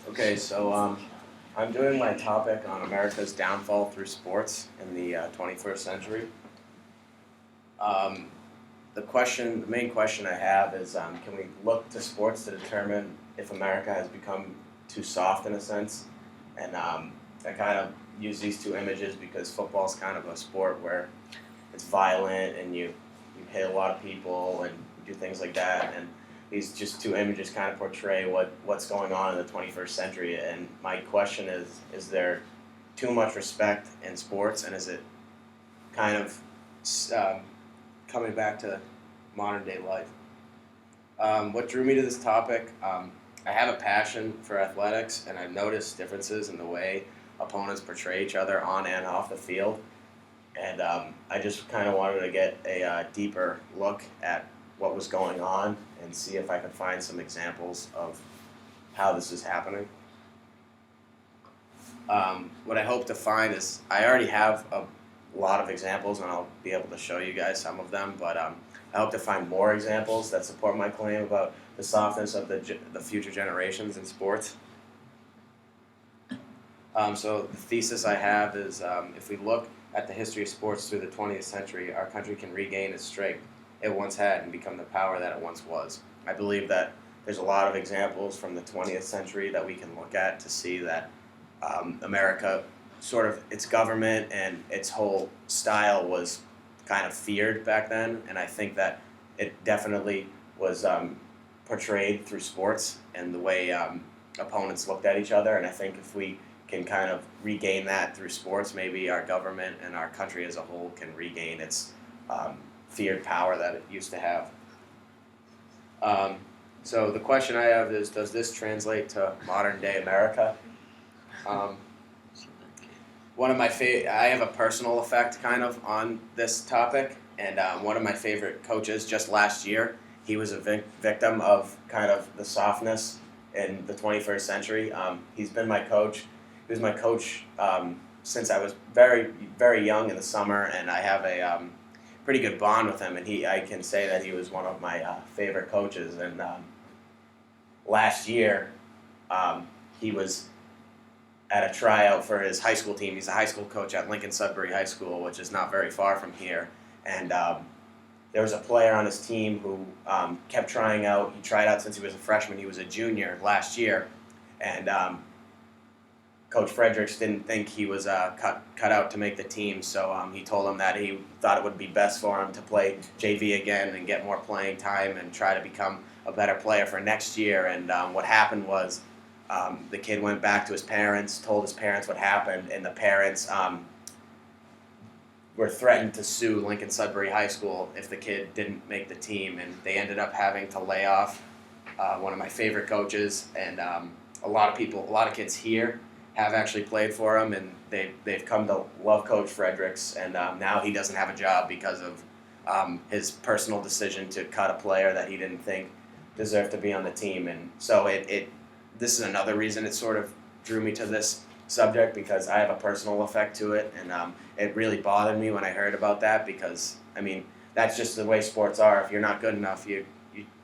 Okay, so I'm doing my topic on America's downfall through sports in the 21st century. Um, the main question I have is, can we look to sports to determine if America has become too soft in a sense? And I kind of use these two images because football is kind of a sport where it's violent and you hit a lot of people and do things like that. And these just two images kind of portray what's going on in the 21st century. And my question is there too much respect in sports, and is it kind of um, coming back to modern day life? What drew me to this topic, I have a passion for athletics, and I've noticed differences in the way opponents portray each other on and off the field. And I just kind of wanted to get a deeper look at what was going on and see if I could find some examples of how this is happening. What I hope to find is I already have a lot of examples, and I'll be able to show you guys some of them, but I hope to find more examples that support my claim about the softness of the future generations in sports. So the thesis I have is if we look at the history of sports through the 20th century, our country can regain its strength it once had and become the power that it once was. I believe that there's a lot of examples from the 20th century that we can look at to see that America, sort of its government and its whole style was kind of feared back then, and I think that it definitely was portrayed through sports and the way opponents looked at each other, and I think if we can kind of regain that through sports, maybe our government and our country as a whole can regain its feared power that it used to have. So the question I have is, does this translate to modern day America? One of my I have a personal effect kind of on this topic, and one of my favorite coaches just last year, he was a victim of kind of the softness in the 21st century. He's been my coach. He was my coach since I was very, very young in the summer, and I have a pretty good bond with him, and I can say that he was one of my favorite coaches. And last year, he was at a tryout for his high school team. He's a high school coach at Lincoln Sudbury High School, which is not very far from here. And there was a player on his team who kept trying out. He tried out since he was a freshman. He was a junior last year. And Coach Fredericks didn't think he was cut out to make the team, so he told him that he thought it would be best for him to play JV again and get more playing time and try to become a better player for next year. And what happened was the kid went back to his parents, told his parents what happened, and the parents were threatened to sue Lincoln Sudbury High School if the kid didn't make the team, and they ended up having to lay off one of my favorite coaches. And a lot of kids here have actually played for him, and they've come to love Coach Fredericks, and now he doesn't have a job because of his personal decision to cut a player that he didn't think deserved to be on the team. And so this is another reason it sort of drew me to this subject, because I have a personal effect to it, and it really bothered me when I heard about that, because, I mean, that's just the way sports are. If you're not good enough, you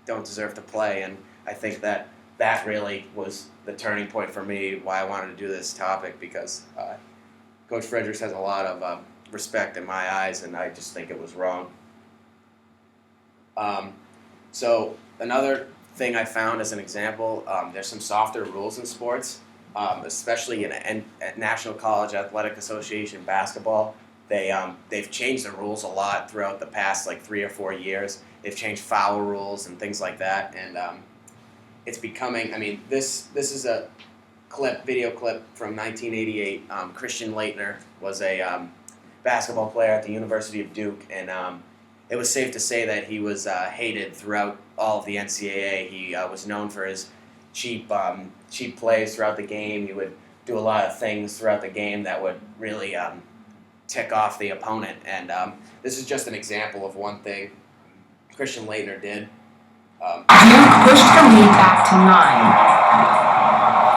don't deserve to play, and I think that really was the turning point for me, why I wanted to do this topic, because Coach Fredericks has a lot of respect in my eyes, and I just think it was wrong. So another thing I found as an example, there's some softer rules in sports, especially in National College Athletic Association basketball. They've changed the rules a lot throughout the past 3 or 4 years. They've changed foul rules and things like that, and it's becoming, I mean, this is a video clip from 1988. Christian Laettner was a basketball player at the University of Duke, and it was safe to say that he was hated throughout all of the NCAA. He was known for his cheap plays throughout the game. He would do a lot of things throughout the game that would really tick off the opponent, and this is just an example of one thing Christian Laettner did. Duke pushed the lead back to 9,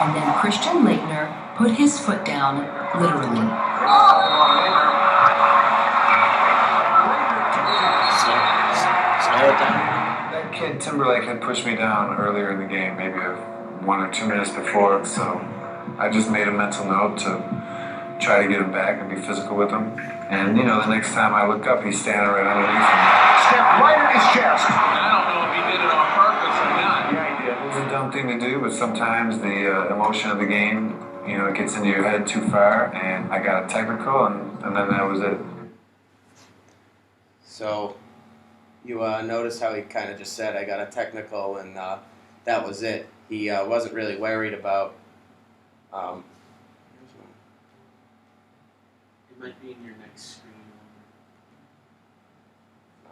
and then Christian Laettner put his foot down, literally. That kid Timberlake had pushed me down earlier in the game, maybe 1 or 2 minutes before, so I just made a mental note to try to get him back and be physical with him. And, the next time I look up, he's standing right underneath me. Step right in his chest. I don't know if he did it on purpose or not. Yeah, he did. It was a dumb thing to do, but sometimes the emotion of the game, it gets into your head too far, and I got a technical, and then that was it. So you notice how he kind of just said, I got a technical, and that was it. He wasn't really worried about... It might be in your next screen.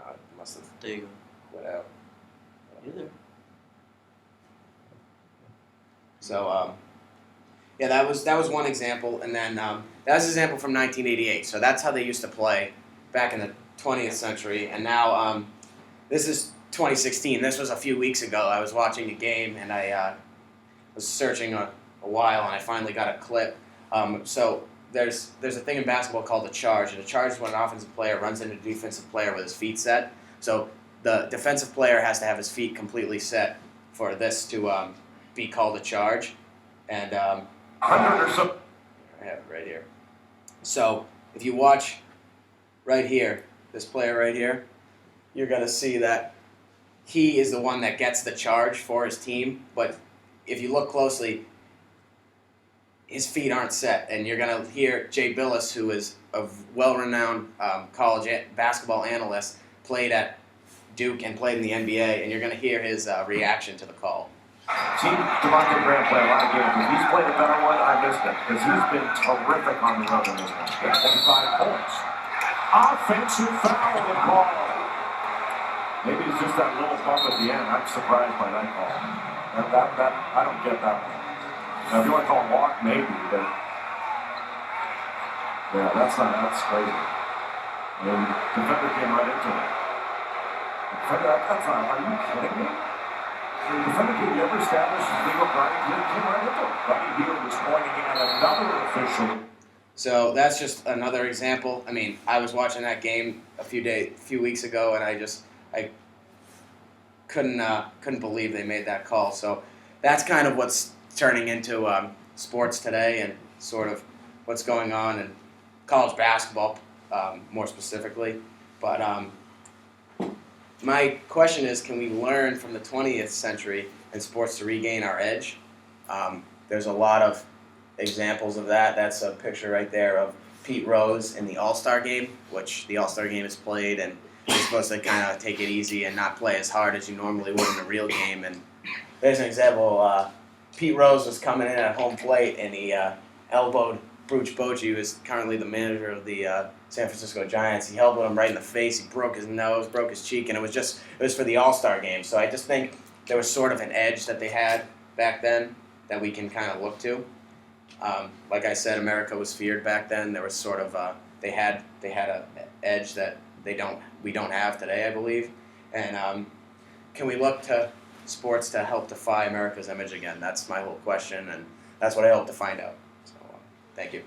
it must have There you go. quit out. You're there. So, yeah, that was one example, and then that was an example from 1988. So that's how they used to play back in the 20th century, and now this is 2016. This was a few weeks ago. I was watching a game, and I was searching a while, and I finally got a clip. So there's a thing in basketball called a charge, and a charge is when an offensive player runs into a defensive player with his feet set. So the defensive player has to have his feet completely set for this to be called a charge, and I have it right here. So if you watch right here, this player right here, you're gonna see that he is the one that gets the charge for his team, but if you look closely, his feet aren't set, and you're gonna hear Jay Billis, who is a well-renowned college basketball analyst, played at Duke and played in the NBA, and you're gonna hear his reaction to the call. See, DeMarco Grant played a lot of games. If he's played a better one, I missed it. Because he's been terrific on the road in this one. 25 points. Offensive foul on the call. Maybe it's just that little bump at the end. I'm surprised by that call. That I don't get that one. Now, if you want to call a walk, maybe, but yeah, that's crazy. And defender came right into it. That's not, are you kidding me? The defender could ever establish legal right, came right into it. Buddy Hield was pointing at another official. So that's just another example. I mean, I was watching that game a few weeks ago, and I couldn't believe they made that call. So that's kind of what's turning into sports today, and sort of what's going on in college basketball, more specifically. But my question is, can we learn from the 20th century in sports to regain our edge? There's a lot of examples of that. That's a picture right there of Pete Rose in the All-Star game, which the All-Star game is played, and you're supposed to kind of take it easy and not play as hard as you normally would in a real game. And there's an example. Pete Rose was coming in at home plate, and he elbowed Bruce Bochy, who is currently the manager of the San Francisco Giants. He elbowed him right in the face. He broke his nose, broke his cheek, and it was for the All-Star game. So I just think there was sort of an edge that they had back then that we can kind of look to. Like I said, America was feared back then. There was sort of they had an edge that we don't have today, I believe. And can we look to sports to help defy America's image again? That's my whole question, and that's what I hope to find out. So, thank you.